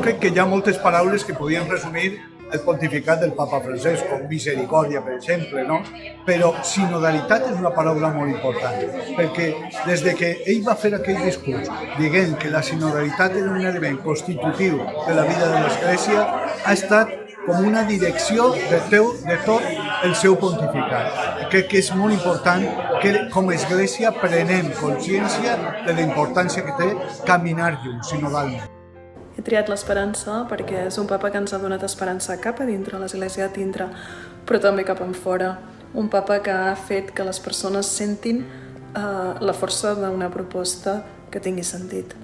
crec que hi ha moltes paraules que podien resumir el pontificat del papa Francesc, com misericòrdia, per exemple, no? Però sinodalitat és una paraula molt important, perquè des de que ell va fer aquell discurs dient que la sinodalitat era un element constitutiu de la vida de l'Església, ha estat com una direcció de tot el seu pontificat. Crec que és molt important que com a Església prenem consciència de la importància que té caminar junts, sinodalment. He triat l'esperança perquè és un papa que ens ha donat esperança cap a dintre l'Església a dintre, però també cap en fora. Un papa que ha fet que les persones sentin la força d'una proposta que tingui sentit.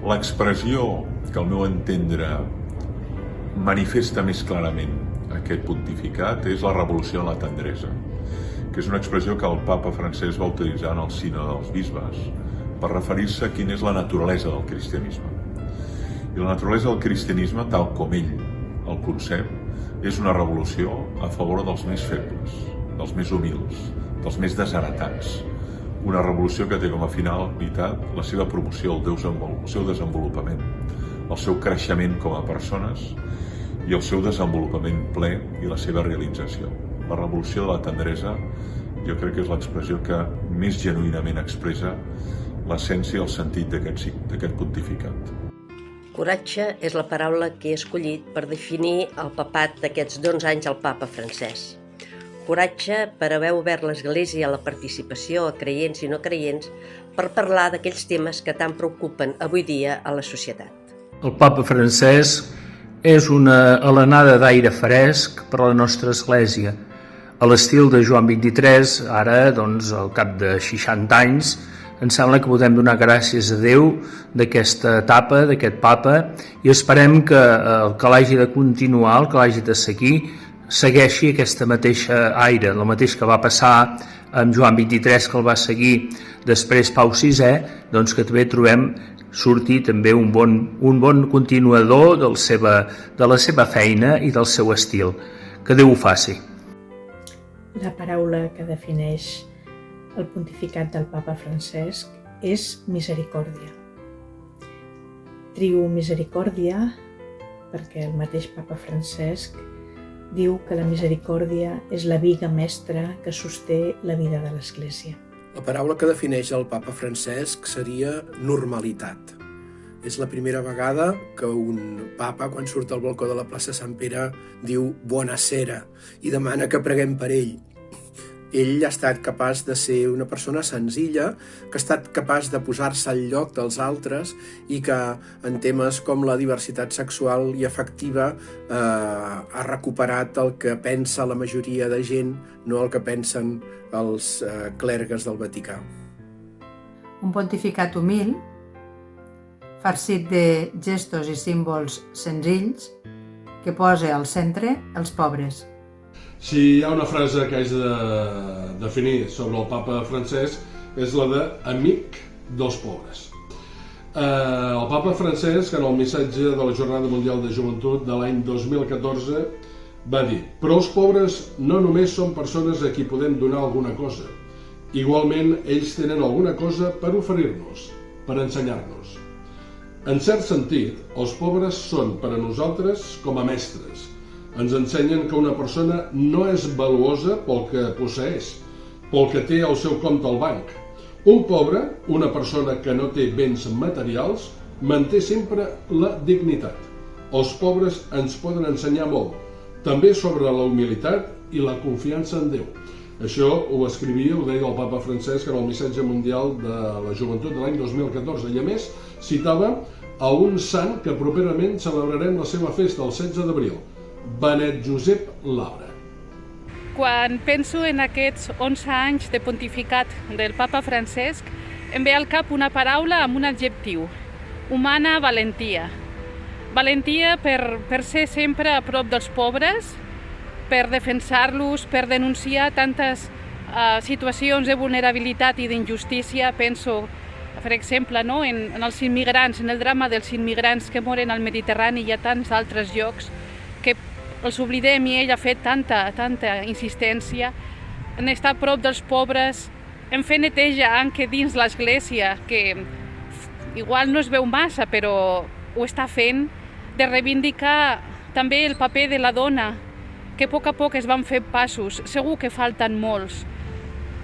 L'expressió que al meu entendre manifesta més clarament aquest pontificat és la revolució en la tendresa, que és una expressió que el papa Francesc va utilitzar en el sínode dels bisbes per referir-se a quina és la naturalesa del cristianisme. I la naturalesa del cristianisme, tal com ell el concep, és una revolució a favor dels més febles, dels més humils, dels més desheretats. Una revolució que té com a finalitat la seva promoció, el seu desenvolupament, el seu creixement com a persones i el seu desenvolupament ple i la seva realització. La revolució de la tendresa jo crec que és l'expressió que més genuïnament expressa l'essència i el sentit d'aquest pontificat. Coratge és la paraula que he escollit per definir el papat d'aquests 11 anys al papa Francesc. Coratge per haver obert l'Església a la participació a creients i no creients per parlar d'aquells temes que tant preocupen avui dia a la societat. El papa Francesc és una alenada d'aire fresc per a la nostra Església. A l'estil de Joan XXIII, ara, al cap de 60 anys, em sembla que podem donar gràcies a Déu d'aquesta etapa, d'aquest papa, i esperem que el que l'hagi de continuar, el que l'hagi de seguir, segueixi aquesta mateixa aire, el mateix que va passar amb Joan XXIII, que el va seguir després Pau VI, doncs que també trobem sortir també un bon continuador de la seva feina i del seu estil. Que Déu ho faci. La paraula que defineix el pontificat del papa Francesc és misericòrdia. Trio misericòrdia perquè el mateix papa Francesc diu que la misericòrdia és la viga mestra que sosté la vida de l'Església. La paraula que defineix el papa Francesc seria normalitat. És la primera vegada que un papa, quan surt al balcó de la plaça Sant Pere, diu «Buonasera» i demana que preguem per ell. Ell ha estat capaç de ser una persona senzilla, que ha estat capaç de posar-se al lloc dels altres i que en temes com la diversitat sexual i afectiva ha recuperat el que pensa la majoria de gent, no el que pensen els clergues del Vaticà. Un pontificat humil, farcit de gestos i símbols senzills, que posa al centre els pobres. Si hi ha una frase que haig de definir sobre el papa Francesc és la de amic dels pobres. El papa Francesc, en el missatge de la Jornada Mundial de Joventut de l'any 2014, va dir: però els pobres no només són persones a qui podem donar alguna cosa. Igualment, ells tenen alguna cosa per oferir-nos, per ensenyar-nos. En cert sentit, els pobres són per a nosaltres com a mestres. Ens ensenyen que una persona no és valuosa pel que posseeix, pel que té al seu compte al banc. Un pobre, una persona que no té béns materials, manté sempre la dignitat. Els pobres ens poden ensenyar molt, també sobre la humilitat i la confiança en Déu. Això ho escrivia, ho deia el papa Francesc en el missatge mundial de la joventut de l'any 2014 i a més citava a un sant que properament celebrarem la seva festa el 16 d'abril, Benet Josep Labre. Quan penso en aquests 11 anys de pontificat del papa Francesc, em ve al cap una paraula amb un adjectiu: humana valentia. Valentia per ser sempre a prop dels pobres, per defensar-los, per denunciar tantes situacions de vulnerabilitat i d'injustícia. Penso, per exemple, en els immigrants, en el drama dels immigrants que moren al Mediterrani i a tants altres llocs, que els oblidem i ell ha fet tanta insistència en estar a prop dels pobres, en fer neteja anche dins l'Església, que igual no es veu massa, però ho està fent, de reivindicar també el paper de la dona, que a poc es van fer passos, segur que falten molts,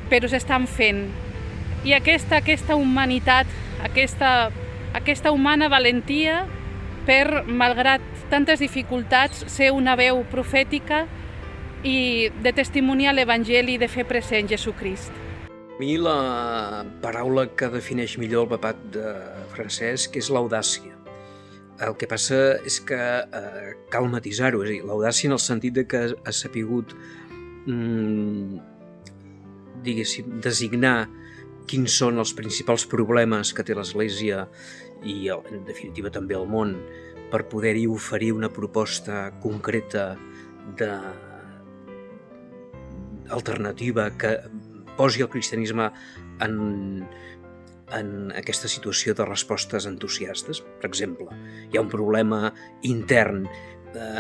però s'estan fent. I aquesta humanitat, aquesta humana valentia per, malgrat tantes dificultats, ser una veu profètica i de testimoniar l'Evangeli, de fer present Jesucrist. A mi la paraula que defineix millor el papat de Francesc és l'audàcia. El que passa és que cal matisar-ho, és a dir, l'audàcia en el sentit de que ha sapigut designar quins són els principals problemes que té l'Església i, en definitiva, també el món, per poder-hi oferir una proposta concreta alternativa que posi el cristianisme en aquesta situació de respostes entusiastes. Per exemple, hi ha un problema intern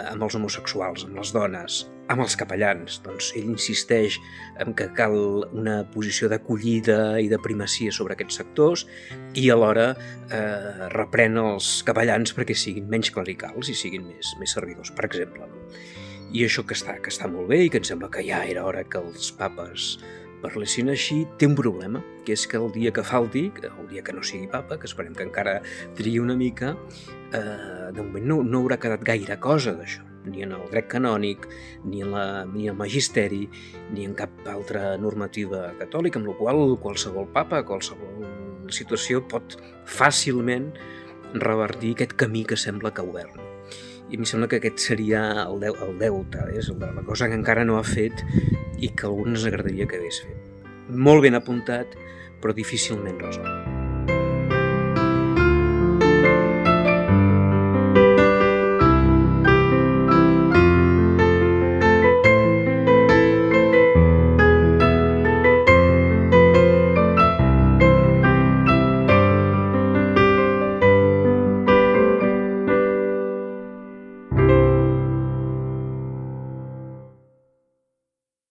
amb els homosexuals, amb les dones, amb els capellans. Doncs ell insisteix en que cal una posició d'acollida i de primacia sobre aquests sectors i alhora reprèn els capellans perquè siguin menys clericals i siguin més servidors, per exemple. I això que està molt bé i que em sembla que ja era hora que els papes parlessin així, té un problema, que és que el dia que falti, el dia que no sigui papa, que esperem que encara triï una mica, de moment no haurà quedat gaire cosa d'això, ni en el dret canònic, ni en el magisteri, ni en cap altra normativa catòlica, amb la qual qualsevol papa, qualsevol situació pot fàcilment revertir aquest camí que sembla que ha obert. I em sembla que aquest seria el deute, és la cosa que encara no ha fet i que a alguns ens agradaria que hagués fet. Molt ben apuntat, però difícilment resolt.